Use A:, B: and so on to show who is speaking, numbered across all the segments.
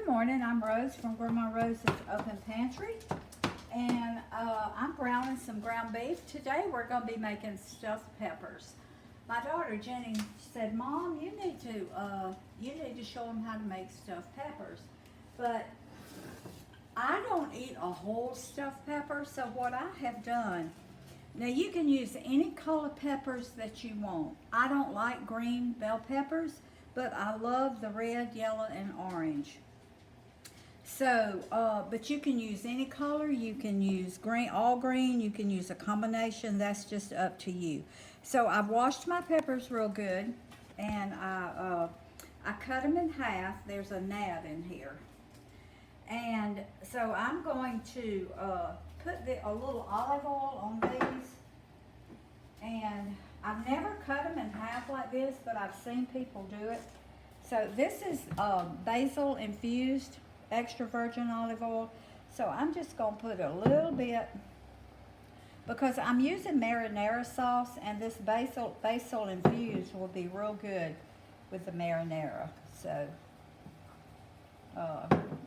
A: morning, I'm Rose from Grandma Rose's Open Pantry, and I'm browning some ground beef. Today we're going to be making stuffed peppers. My daughter Jenny said, "Mom, you need to show them how to make stuffed peppers." But I don't eat a whole stuffed pepper, so what I have done, now you can use any color peppers that you want. I don't like green bell peppers, but I love the red, yellow, and orange. So, but you can use any color. You can use green, all green. You can use a combination. That's just up to you. So I've washed my peppers real good, and I cut them in half. There's a nab in here, and so I'm going to put a little olive oil on these. And I've never cut them in half like this, but I've seen people do it. So this is basil infused extra virgin olive oil. So I'm just going to put a little bit, because I'm using marinara sauce, and this basil infused will be real good with the marinara. So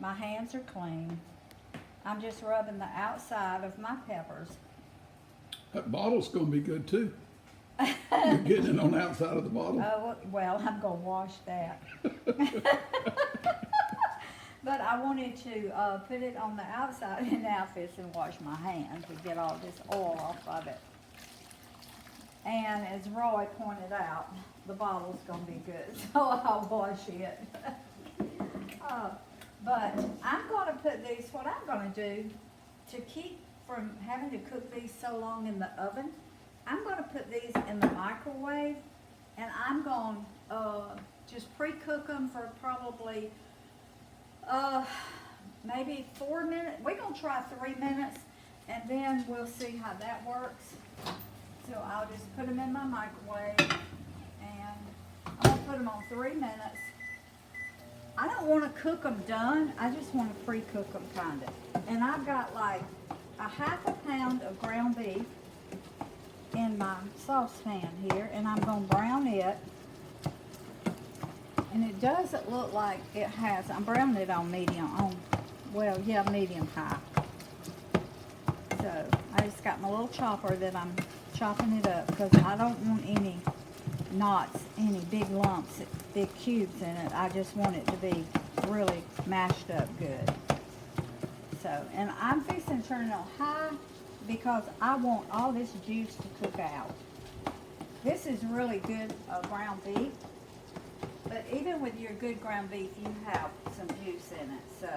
A: my hands are clean. I'm just rubbing the outside of my peppers.
B: That bottle's going to be good too. You're getting it on the outside of the bottle.
A: Oh, well, I'm going to wash that. But I wanted to put it on the outside, and now and wash my hands to get all this oil off of it. And as Roy pointed out, the bottle's going to be good, so I'll wash it. But I'm going to put these, what I'm going to do to keep from having to cook these so long in the oven, I'm going to put these in the microwave, and I'm going to just pre-cook them for probably maybe 4 minutes. We're going to try 3 minutes, and then we'll see how that works. So I'll just put them in my microwave, and I'm going to put them on 3 minutes. I don't want to cook them done. I just want to pre-cook them kind of. And I've got like a half a pound of ground beef in my saucepan here, and I'm going to brown it. And it doesn't look like it has, I'm browning it on medium high. So I just got my little chopper that I'm chopping it up, because I don't want any knots, any big lumps, big cubes in it. I just want it to be really mashed up good. So, and I'm fixing to turn it on high because I want all this juice to cook out. This is really good ground beef, but even with your good ground beef, you have some juice in it. So,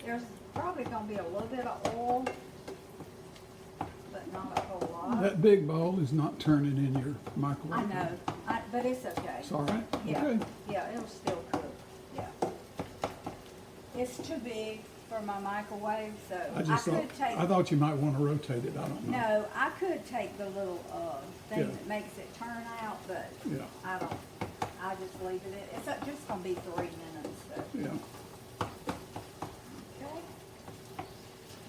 A: there's probably going to be a little bit of oil, but not a whole lot.
B: That big bowl is not turning in your microwave.
A: I know, but it's okay.
B: It's all right?
A: Yeah,
B: Okay.
A: yeah, it'll still cook. Yeah. It's too big for my microwave, so
B: I thought you might want to rotate it. I don't know.
A: No, I could take the little thing
B: Yeah.
A: that makes it turn out, but
B: Yeah.
A: I don't. I just leave it. It's just gonna be 3 minutes. So.
B: Yeah.
A: Okay.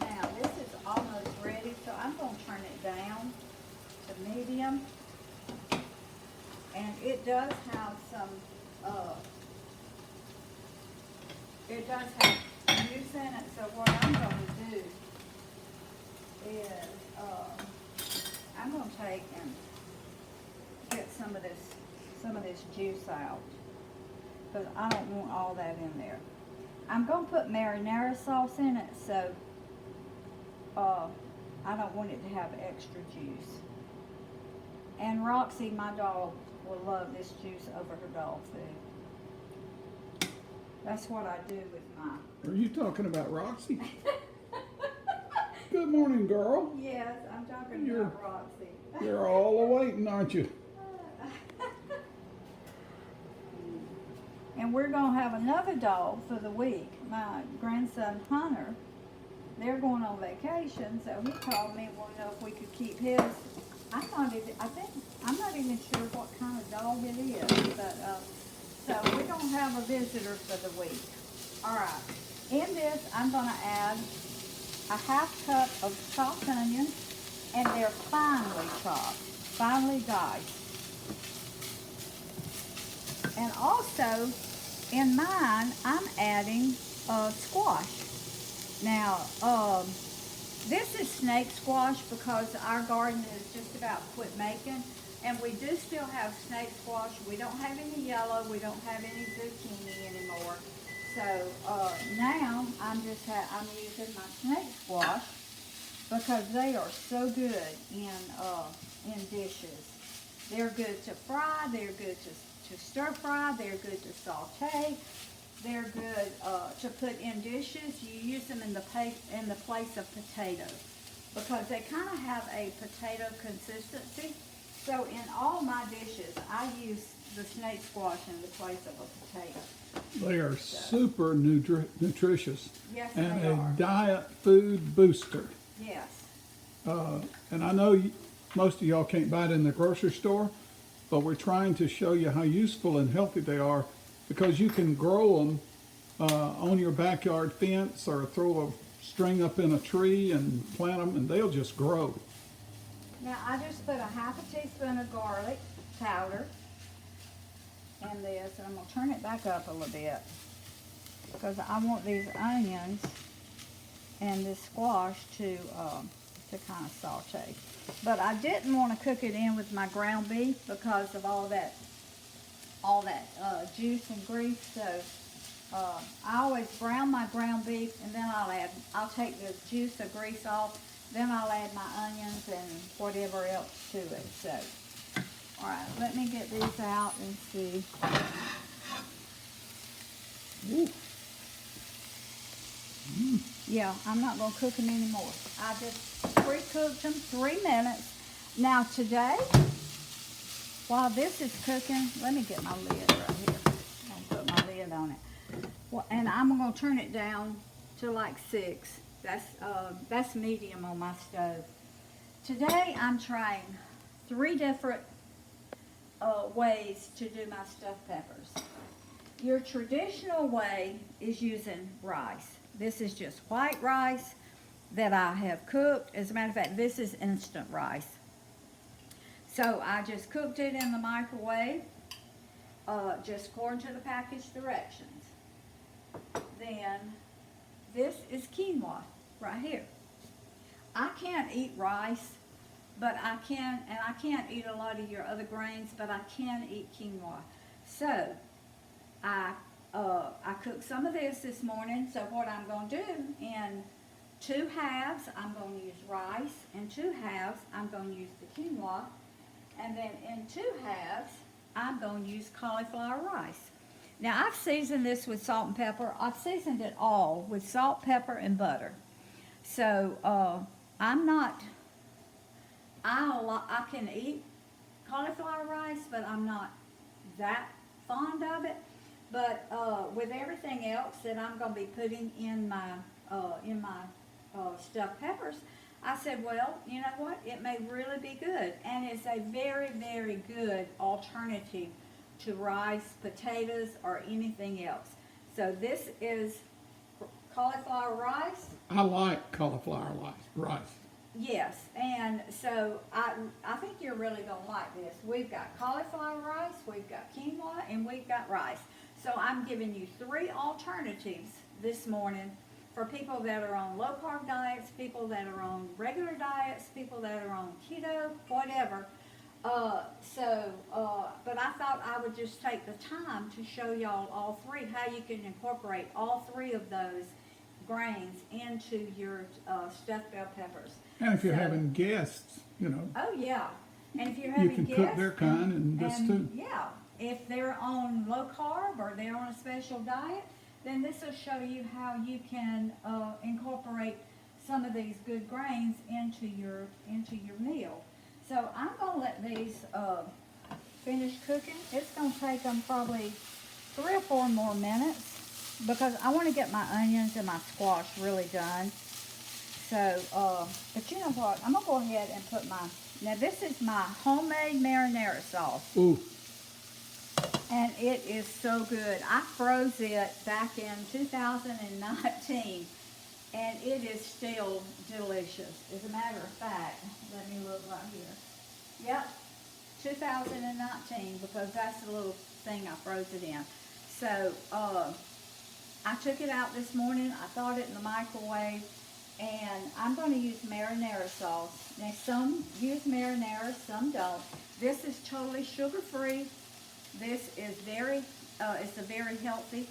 A: Now this is almost ready, so I'm gonna turn it down to medium. And it does have some. It does have juice in it, so what I'm going to do is I'm going to take and get some of this juice out, because I don't want all that in there. I'm going to put marinara sauce in it, so I don't want it to have extra juice. And Roxy, my dog, will love this juice over her dog food. That's what I do with mine.
B: Are you talking about Roxy? Good morning, girl.
A: Yes, I'm talking about Roxy.
B: You're all awaiting, aren't you?
A: And we're going to have another dog for the week. My grandson, Hunter, they're going on vacation, so he called me and wanted to know if we could keep his. I'm not even sure what kind of dog it is, but so we're going to have a visitor for the week. All right. In this, I'm going to add a half cup of chopped onions, and they're finely chopped, finely diced. And also in mine, I'm adding squash. Now, this is snake squash because our garden is just about quit making. And we do still have snake squash. We don't have any yellow. We don't have any zucchini anymore. So now I'm using my snake squash because they are so good in dishes. They're good to fry. They're good to stir fry. They're good to saute. They're good to put in dishes. You use them in the place of potatoes because they kind of have a potato consistency. So in all my dishes, I use the snake squash in the place of a potato.
B: They are super nutritious.
A: Yes,
B: and
A: they
B: a
A: are.
B: diet food booster.
A: Yes.
B: And I know most of y'all can't buy it in the grocery store, but we're trying to show you how useful and healthy they are because you can grow them on your backyard fence or throw a string up in a tree and plant them and they'll just grow.
A: Now I just put a half a teaspoon of garlic powder in this, and I'm going to turn it back up a little bit because I want these onions and this squash to kind of saute. But I didn't want to cook it in with my ground beef because of all that juice and grease. So I always brown my ground beef, and then I'll take the juice or grease off. Then I'll add my onions and whatever else to it. So, all right, let me get these out and see.
B: Ooh.
A: Yeah, I'm not going to cook them anymore. I just pre-cooked them 3 minutes. Now today, while this is cooking, let me get my lid right here. I'll put my lid on it. Well, and I'm going to turn it down to like 6. That's medium on my stove. Today I'm trying 3 different ways to do my stuffed peppers. Your traditional way is using rice. This is just white rice that I have cooked. As a matter of fact, this is instant rice. So I just cooked it in the microwave, just according to the package directions. Then this is quinoa right here. I can't eat rice, but I can't eat a lot of your other grains, but I can eat quinoa. So I cooked some of this morning. So what I'm going to do, in 2 halves, I'm going to use rice. In 2 halves, I'm going to use the quinoa. And then in 2 halves, I'm going to use cauliflower rice. Now, I've seasoned this with salt and pepper. I've seasoned it all with salt, pepper, and butter. So I can eat cauliflower rice, but I'm not that fond of it. But with everything else that I'm going to be putting in my stuffed peppers, I said, well, you know what? It may really be good. And it's a very, very good alternative to rice, potatoes, or anything else. So this is cauliflower rice.
B: I like cauliflower rice.
A: Yes, and so I think you're really going to like this. We've got cauliflower rice, we've got quinoa, and we've got rice. So I'm giving you 3 alternatives this morning for people that are on low-carb diets, people that are on regular diets, people that are on keto, whatever. But I thought I would just take the time to show y'all all 3, how you can incorporate all 3 of those grains into your stuffed bell peppers.
B: And if you're having guests, you know.
A: Oh, yeah. And if you're
B: You
A: having
B: can
A: guests,
B: cook their kind and this too.
A: Yeah. If they're on low carb or they're on a special diet, then this will show you how you can incorporate some of these good grains into your meal. So I'm going to let these finish cooking. It's going to take them probably 3 or 4 more minutes because I want to get my onions and my squash really done. So, but you know what? I'm going to go ahead and put now this is my homemade marinara sauce.
B: Ooh.
A: And it is so good. I froze it back in 2019, and it is still delicious. As a matter of fact, let me look right here. Yep, 2019, because that's the little thing I froze it in. So, I took it out this morning. I thawed it in the microwave. And I'm going to use marinara sauce. Now, some use marinara, some don't. This is totally sugar-free. This is it's a very healthy.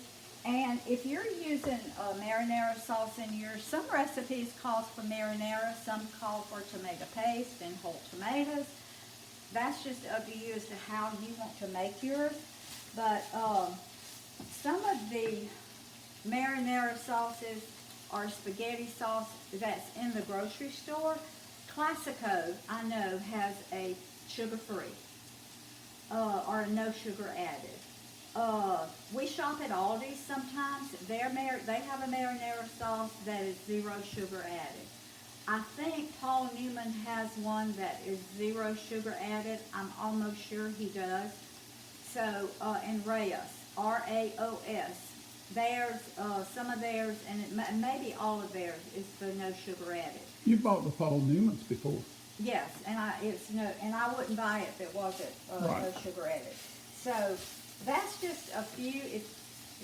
A: And if you're using marinara sauce in yours, some recipes call for marinara, some call for tomato paste and whole tomatoes. That's just up to you as to how you want to make yours. But some of the marinara sauces or spaghetti sauce that's in the grocery store, Classico, I know, has a sugar-free or no sugar added. We shop at Aldi's sometimes. They have a marinara sauce that is 0 sugar added. I think Paul Newman has one that is 0 sugar added. I'm almost sure he does. So, and Reyes, R-A-O-S. Theirs, some of theirs, and maybe all of theirs is the no sugar added.
B: You bought the Paul Newmans before.
A: Yes, and I wouldn't buy it if it wasn't
B: Right.
A: no sugar added. So that's just a few. If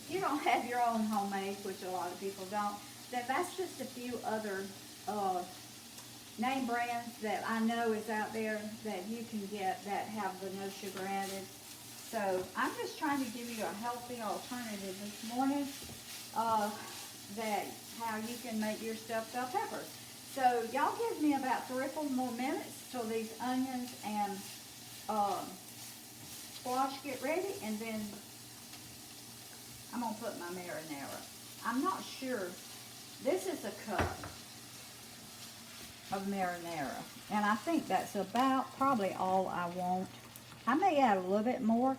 A: you don't have your own homemade, which a lot of people don't, then that's just a few other name brands that I know is out there that you can get that have the no sugar added. So I'm just trying to give you a healthy alternative this morning that how you can make your stuffed bell peppers. So y'all give me about 3 or 4 more minutes till these onions and squash get ready, and then I'm going to put my marinara. I'm not sure. This is a cup of marinara, and I think that's about probably all I want. I may add a little bit more.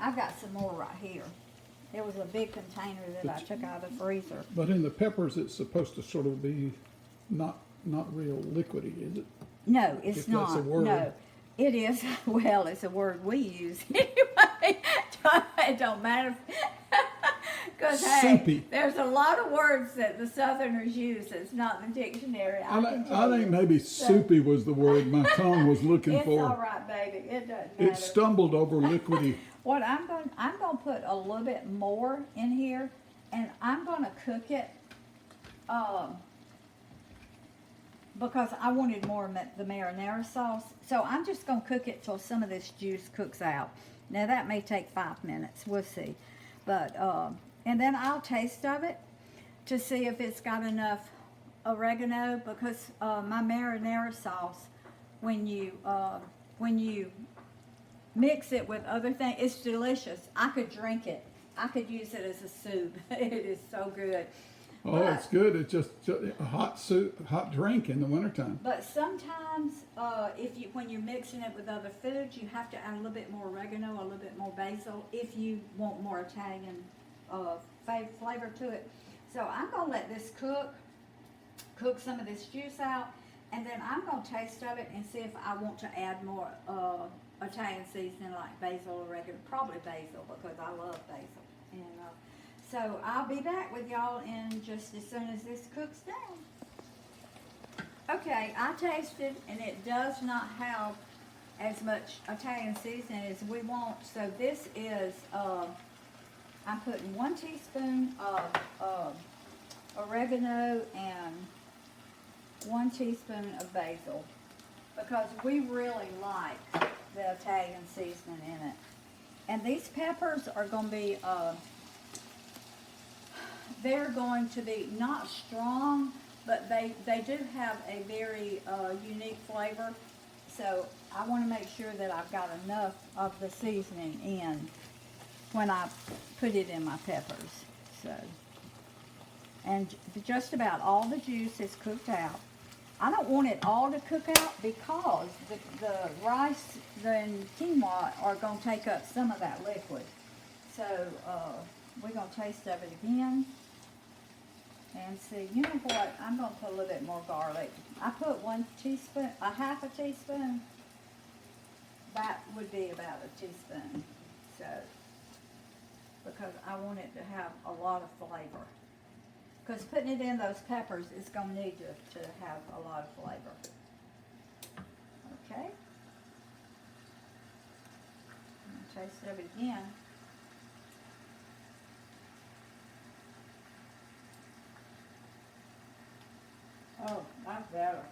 A: I've got some more right here. It was a big container that I took out of the freezer.
B: But in the peppers, it's supposed to sort of be not real liquidy, is it?
A: No, it's
B: If
A: not.
B: that's a word.
A: No, it is. Well, it's a word we use anyway. It don't matter. Because, hey,
B: Soupy.
A: there's a lot of words that the Southerners use that's not in the dictionary.
B: I think maybe soupy was the word my tongue was looking
A: It's
B: for.
A: all right, baby. It doesn't matter.
B: It stumbled over liquidy.
A: What I'm going to put a little bit more in here, and I'm going to cook it because I wanted more of the marinara sauce. So I'm just going to cook it till some of this juice cooks out. Now that may take 5 minutes. We'll see. But and then I'll taste of it to see if it's got enough oregano, because my marinara sauce, when you mix it with other things, it's delicious. I could drink it. I could use it as a soup. It is so good.
B: Oh, it's good. It's just a hot soup, hot drink in the wintertime.
A: But sometimes, when you're mixing it with other foods, you have to add a little bit more oregano, a little bit more basil, if you want more Italian flavor to it. So I'm gonna let this cook some of this juice out, and then I'm gonna taste of it and see if I want to add more Italian seasoning like basil, oregano, probably basil, because I love basil. And so I'll be back with y'all in just as soon as this cooks down. Okay, I tasted, and it does not have as much Italian seasoning as we want. So this is, I'm putting 1 teaspoon of oregano and 1 teaspoon of basil, because we really like the Italian seasoning in it. And these peppers are going to be, they're going to be not strong, but they do have a very unique flavor. So I want to make sure that I've got enough of the seasoning in when I put it in my peppers. So, and just about all the juice is cooked out. I don't want it all to cook out because the rice and quinoa are going to take up some of that liquid. So we're going to taste of it again and see. You know what? I'm going to put a little bit more garlic. I put 1 teaspoon, a half a teaspoon. That would be about a teaspoon. So, because I want it to have a lot of flavor. Because putting it in those peppers is going to need to have a lot of flavor. Okay. I'm going to taste it again. That's better.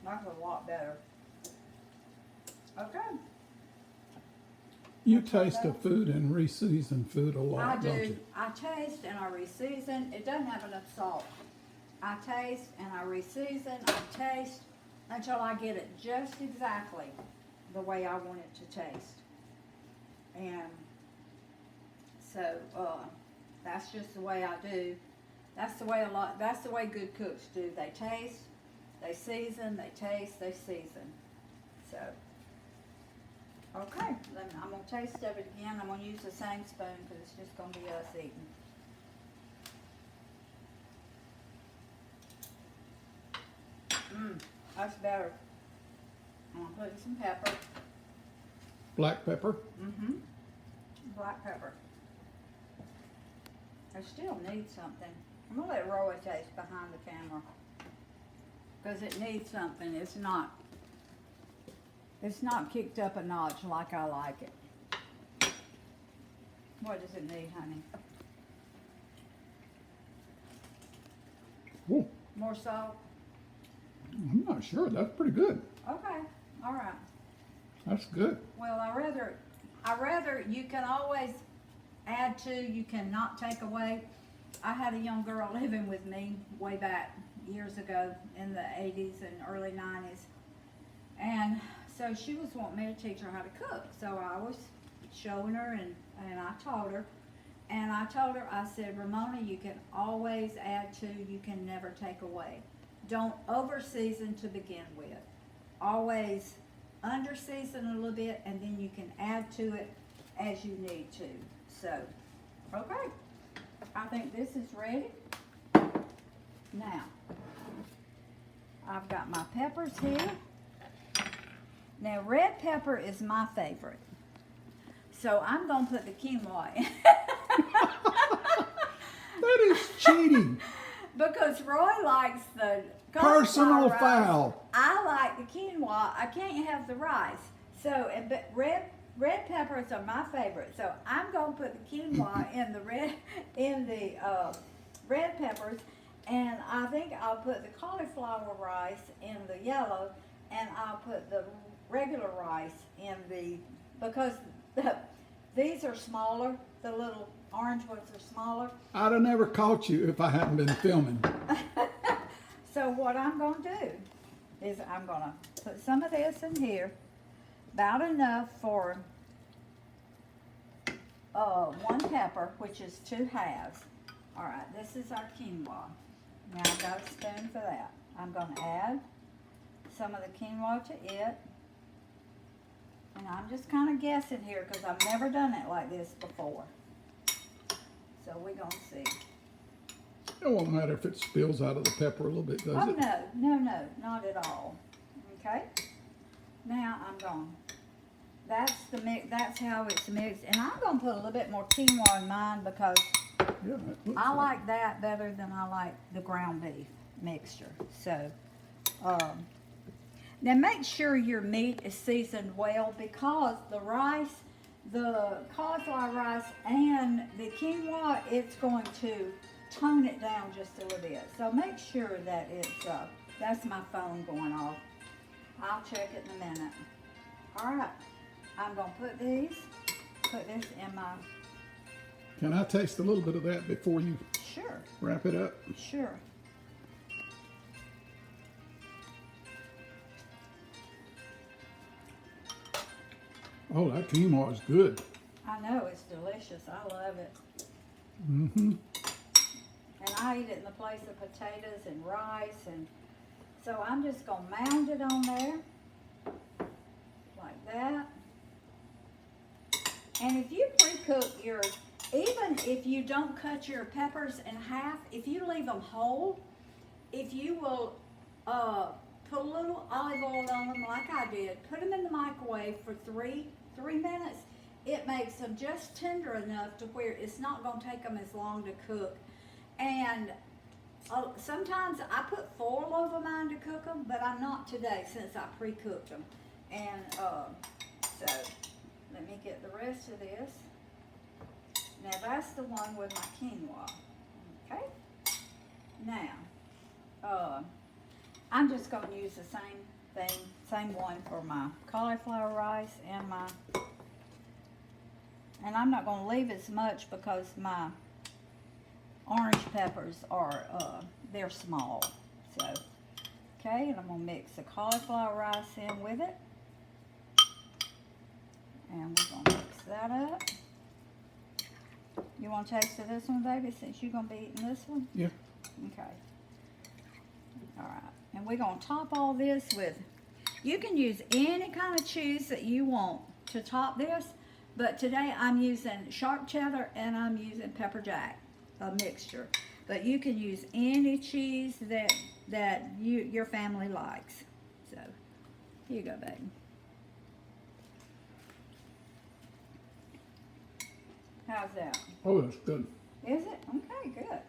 A: That's a lot better. Okay.
B: You taste the food and re-season food a
A: I
B: lot, don't
A: do.
B: you?
A: I taste and I re-season. It doesn't have enough salt. I taste and I re-season. I taste until I get it just exactly the way I want it to taste. And so that's just the way I do. That's the way good cooks do. They taste, they season, they taste, they season. So okay, then I'm gonna taste of it again. I'm gonna use the same spoon because it's just gonna be us eating. That's better. I'm gonna put some pepper.
B: Black pepper.
A: Black pepper. I still need something. I'm gonna let Roy taste behind the camera because it needs something. It's not kicked up a notch like I like it. What does it need, honey?
B: Ooh,
A: More salt?
B: I'm not sure. That's pretty good.
A: Okay, all right.
B: That's good.
A: Well, I rather you can always add to, you cannot take away. I had a young girl living with me way back years ago in the 80s and early 90s. And so she was wanting me to teach her how to cook. So I was showing her and I taught her. And I told her, I said, Ramona, you can always add to, you can never take away. Don't over season to begin with. Always under season a little bit and then you can add to it as you need to. So, okay. I think this is ready. Now, I've got my peppers here. Now, red pepper is my favorite. So I'm going to put the quinoa in.
B: That is cheating.
A: Because Roy likes the
B: Personal
A: cauliflower rice.
B: foul.
A: I like the quinoa. I can't have the rice. So, but red peppers are my favorite. So I'm going to put the quinoa in the red peppers, and I think I'll put the cauliflower rice in the yellow, and I'll put the regular rice in because these are smaller. The little orange ones are smaller.
B: I'd have never caught you if I hadn't been filming.
A: So what I'm going to do is I'm going to put some of this in here, about enough for one pepper, which is 2 halves. All right, this is our quinoa. Now I've got a spoon for that. I'm going to add some of the quinoa to it. And I'm just kind of guessing here because I've never done it like this before. So we're going to see.
B: It won't matter if it spills out of the pepper a little bit, does
A: Oh,
B: it?
A: no, not at all. Okay? Now I'm going. That's the mix. That's how it's mixed. And I'm going to put a little bit more quinoa in mine because
B: Yeah, it looks
A: I like that better than I like the ground beef mixture. So, now make sure your meat is seasoned well because the rice, the cauliflower rice, and the quinoa, it's going to tone it down just a little bit. So make sure that it's, that's my phone going off. I'll check it in a minute. All right, I'm going to put this in my,
B: Can I taste a little bit of that before you
A: sure,
B: wrap it up?
A: sure.
B: Oh, that quinoa is good.
A: I know, it's delicious. I love it.
B: Mm-hmm.
A: And I eat it in the place of potatoes and rice. And so I'm just going to mound it on there like that. And if you pre-cook even if you don't cut your peppers in half, if you leave them whole, if you will put a little olive oil on them like I did, put them in the microwave for three minutes, it makes them just tender enough to where it's not going to take them as long to cook. And sometimes I put foil over mine to cook them, but I'm not today since I pre-cooked them. And so let me get the rest of this. Now that's the one with my quinoa. Now, I'm just going to use the same thing, same one for my cauliflower rice and I'm not going to leave as much because my orange peppers are, they're small. So, okay, and I'm going to mix the cauliflower rice in with it. And we're going to mix that up. You want to taste of this one, baby, since you're going to be eating this one?
B: Yeah.
A: Okay. All right. And we're going to top all this with, you can use any kind of cheese that you want to top this, but today I'm using sharp cheddar and I'm using pepper jack, a mixture. But you can use any cheese that your family likes. So, here you go, baby. How's that?
B: Oh, that's good.
A: Is it? Okay, good.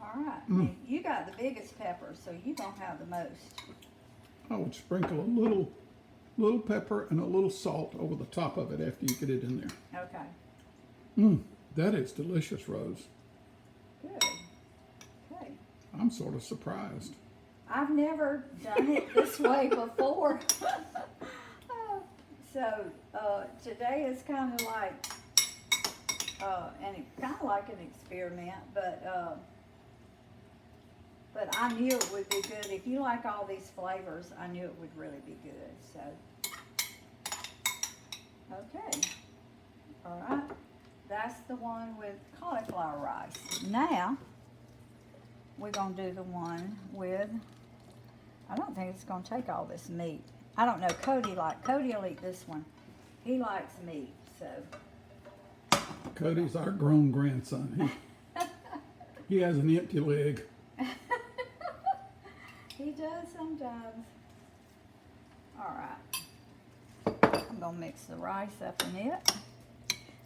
A: All right. And you got the biggest pepper, so you're going to have the most.
B: I would sprinkle a little pepper and a little salt over the top of it after you get it in there.
A: Okay.
B: That is delicious, Rose.
A: Good. Okay.
B: I'm sort of surprised.
A: I've never done it this way before. So today is kind of like, an experiment, but I knew it would be good. If you like all these flavors, I knew it would really be good. So, okay. All right. That's the one with cauliflower rice. Now, we're going to do the one with, I don't think it's going to take all this meat. I don't know. Cody will eat this one. He likes meat, so.
B: Cody's our grown grandson. He has an empty leg.
A: He does sometimes. All right. I'm going to mix the rice up in it.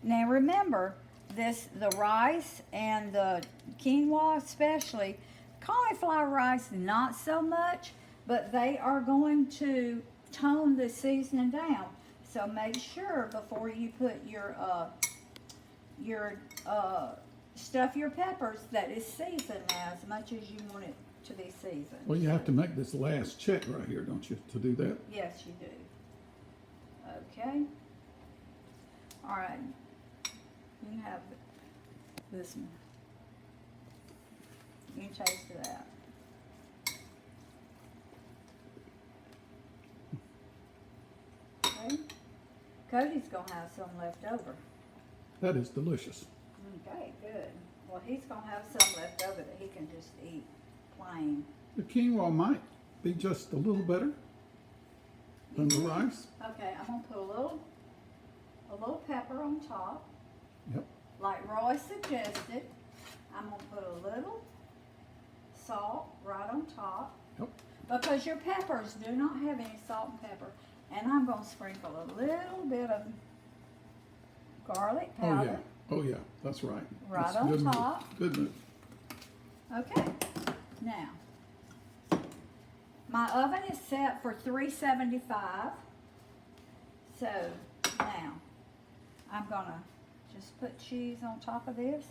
A: Now remember, the rice and the quinoa especially, cauliflower rice not so much, but they are going to tone the seasoning down. So make sure before you put your stuff your peppers that is seasoned now as much as you want it to be seasoned.
B: Well, you have to make this last check right here, don't you, to do that?
A: Yes, you do. Okay. All right. You have this one. You can taste that. Okay. Cody's going to have some left over.
B: That is delicious.
A: Okay, good. Well, he's going to have some left over that he can just eat plain.
B: The quinoa might be just a little better than the rice.
A: Okay, I'm going to put a little pepper on top.
B: Yep.
A: Like Roy suggested. I'm going to put a little salt right on top.
B: Yep.
A: Because your peppers do not have any salt and pepper. And I'm going to sprinkle a little bit of garlic powder.
B: Oh yeah, that's right.
A: Right
B: That's
A: on
B: good
A: top.
B: Move. Good move.
A: Okay, now, my oven is set for 375. So, now, I'm going to just put cheese on top of this.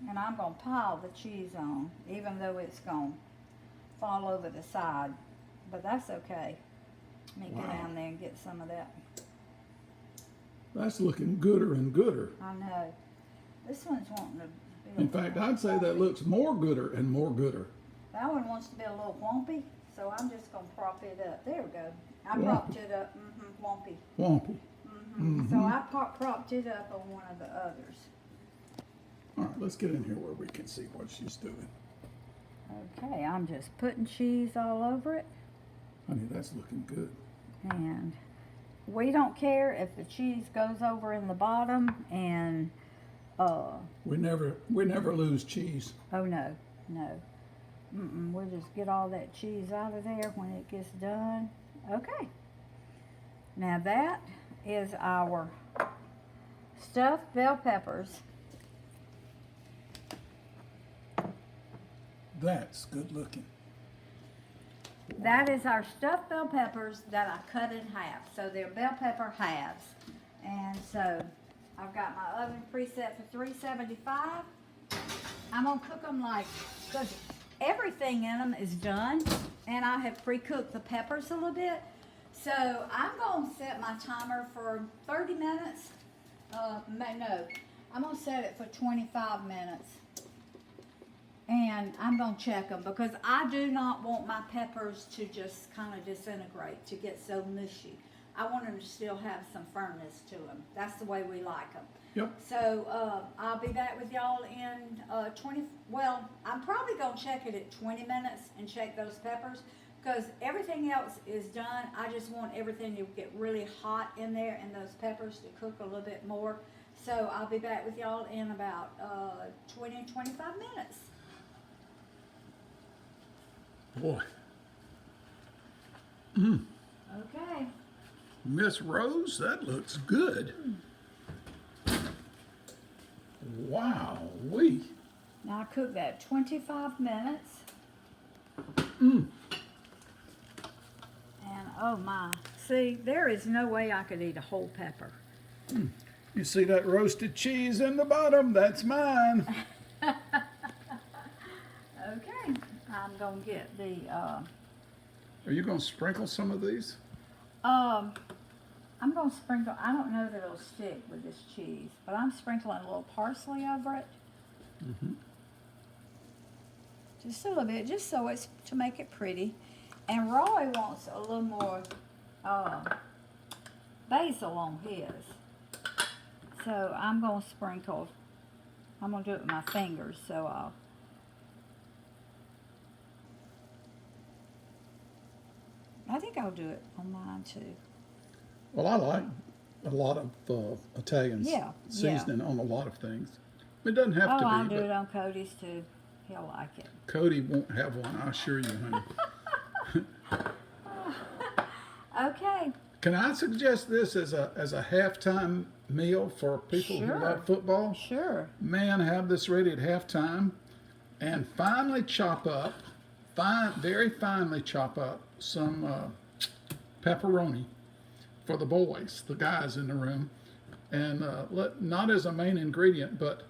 A: And I'm going to pile the cheese on, even though it's going to fall over the side. But that's okay. Let me get down there and get some of that.
B: That's looking gooder and gooder.
A: I know. This one's wanting to be
B: In fact, I'd say that looks more gooder and more gooder.
A: That one wants to be a little whompy, so I'm just going to prop it up. There we go. I
B: Whompy.
A: propped it up. Whompy.
B: Wompy.
A: So I propped it up on one of the others.
B: All right, let's get in here where we can see what she's doing.
A: Okay, I'm just putting cheese all over it.
B: Honey, that's looking good.
A: And we don't care if the cheese goes over in the bottom and,
B: We never lose cheese.
A: oh no. We'll just get all that cheese out of there when it gets done. Okay. Now that is our stuffed bell peppers.
B: That's good looking.
A: That is our stuffed bell peppers that I cut in half. So they're bell pepper halves. And so I've got my oven preset for 375. I'm gonna cook them like, because everything in them is done, and I have pre-cooked the peppers a little bit. So I'm gonna set my timer for 30 minutes. No, I'm gonna set it for 25 minutes. And I'm gonna check them because I do not want my peppers to just kind of disintegrate, to get so mushy. I want them to still have some firmness to them. That's the way we like them.
B: Yep.
A: So I'll be back with y'all in 20, well, I'm probably gonna check it at 20 minutes and check those peppers because everything else is done. I just want everything to get really hot in there and those peppers to cook a little bit more. So I'll be back with y'all in about 20, 25 minutes.
B: Boy.
A: Okay.
B: Miss Rose, that looks good. Wow,
A: Now I cook that 25 minutes.
B: Mm.
A: And oh my, see, there is no way I could eat a whole pepper.
B: You see that roasted cheese in the bottom? That's mine.
A: Okay, I'm gonna get the,
B: Are you going to sprinkle some of these?
A: I'm gonna sprinkle, I don't know that it'll stick with this cheese, but I'm sprinkling a little parsley over it. Just a little bit, just so it's, to make it pretty. And Roy wants a little more, basil on his. So I'm gonna sprinkle, I'm gonna do it with my fingers, so I think I'll do it on mine too.
B: Well, I like a lot of Italian
A: Yeah,
B: seasoning on a lot of things. It doesn't have to
A: Oh,
B: be,
A: I'll do
B: but
A: it on Cody's too. He'll like it.
B: Cody won't have one, I assure you, honey.
A: Okay.
B: Can I suggest this as a halftime meal for people who
A: Sure.
B: love football?
A: Sure.
B: Man, have this ready at halftime, and finally chop up, very finely chop up some pepperoni for the boys, the guys in the room, and not as a main ingredient, but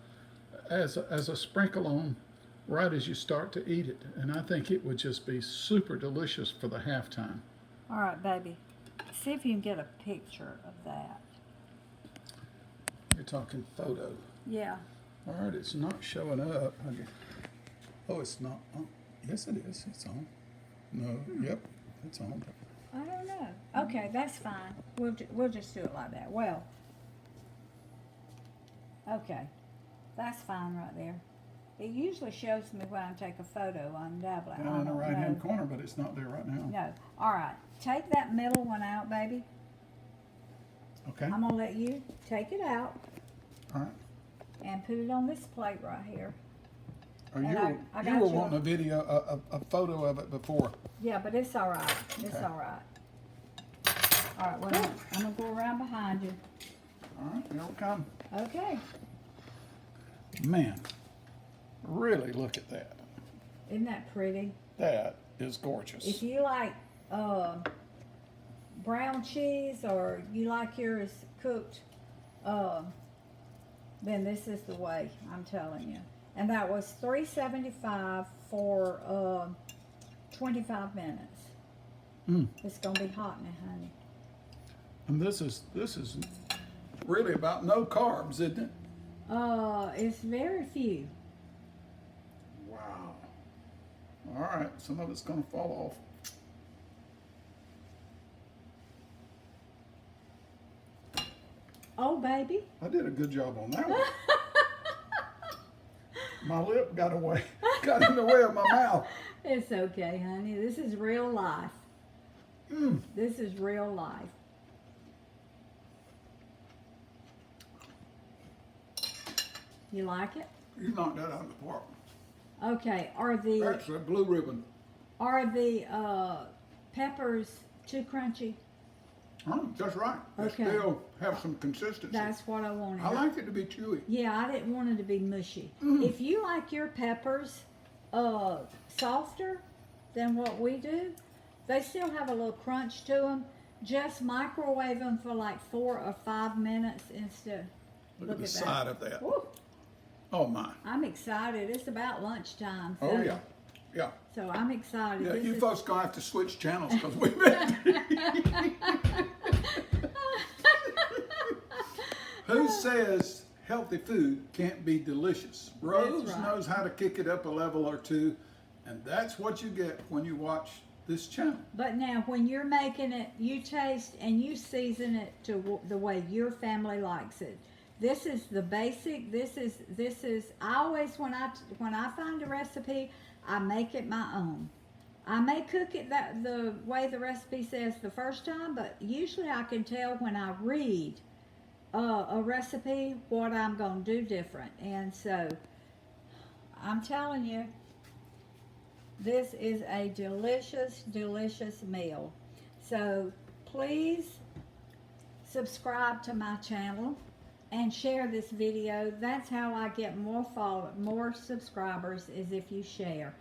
B: as a sprinkle on right as you start to eat it. And I think it would just be super delicious for the halftime.
A: All right, baby. See if you can get a picture of that.
B: You're talking photo.
A: Yeah.
B: All right, it's not showing up. Oh, it's not. Oh, yes, it is. It's on. No, yep, it's on.
A: I don't know. Okay, that's fine. We'll just do it like that. Well. Okay. That's fine right there. It usually shows me when I take a photo on Dablet.
B: Down in the right-hand corner, but it's not there right now.
A: No. All right. Take that middle one out, baby.
B: Okay.
A: I'm gonna let you take it out
B: All right.
A: and put it on this plate right here.
B: Or
A: And
B: you
A: I
B: were
A: got you.
B: wanting a video, a photo of it before.
A: Yeah, but it's all right. It's
B: Okay.
A: all right. All right. Well, I'm gonna go around behind you.
B: All right, here we come.
A: Okay.
B: Man, really look at that.
A: Isn't that pretty?
B: That is gorgeous.
A: If you like brown cheese or you like yours cooked, then this is the way, I'm telling you. And that was $3.75 for 25 minutes. It's gonna be hot now, honey.
B: And this is really about no carbs, isn't it?
A: It's very few.
B: Wow. All right, some of it's gonna fall off.
A: Oh, baby.
B: I did a good job on that one. My lip got in the way of my mouth.
A: It's okay, honey. This is real life. This is real life. You like it?
B: You knocked that out of the park.
A: Okay.
B: That's a blue ribbon.
A: Are the peppers too crunchy?
B: Just right. They
A: Okay.
B: still have some consistency.
A: That's what I wanted.
B: I like it to be chewy.
A: Yeah, I didn't want it to be mushy. If you like your peppers softer than what we do, they still have a little crunch to them. Just microwave them for like 4 or 5 minutes instead.
B: Look at the side of that.
A: Woo.
B: Oh my.
A: I'm excited. It's about lunchtime. So,
B: Oh yeah. Yeah.
A: So I'm excited.
B: Yeah,
A: This
B: you
A: is-
B: folks gonna have to switch channels because we've been. Who says healthy food can't be delicious? Rose
A: right.
B: knows how to kick it up a level or two, and that's what you get when you watch this channel.
A: But now, when you're making it, you taste and you season it to the way your family likes it. This is the basic. This is. I always, when I find a recipe, I make it my own. I may cook it the way the recipe says the first time, but usually I can tell when I read a recipe what I'm gonna do different. And so, I'm telling you, this is a delicious, delicious meal. So please subscribe to my channel and share this video. That's how I get more subscribers, is if you share.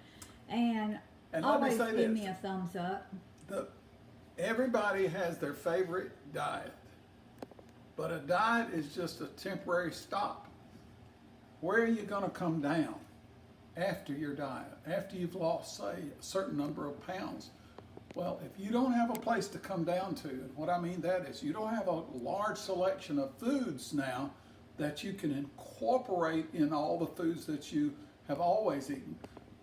A: And
B: And let me
A: always
B: say
A: give
B: this.
A: me a thumbs up.
B: Everybody has their favorite diet, but a diet is just a temporary stop. Where are you going to come down after your diet, after you've lost, say, a certain number of pounds? Well, if you don't have a place to come down to, and what I mean that is you don't have a large selection of foods now that you can incorporate in all the foods that you have always eaten.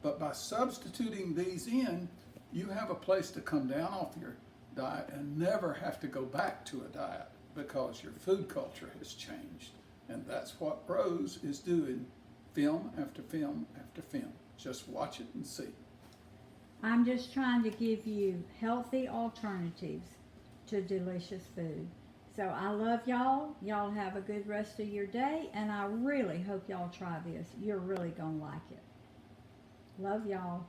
B: But by substituting these in, you have a place to come down off your diet and never have to go back to a diet because your food culture has changed. And that's what Rose is doing, film after film after film. Just watch it and see.
A: I'm just trying to give you healthy alternatives to delicious food. So I love y'all. Y'all have a good rest of your day, and I really hope y'all try this. You're really gonna like it. Love y'all.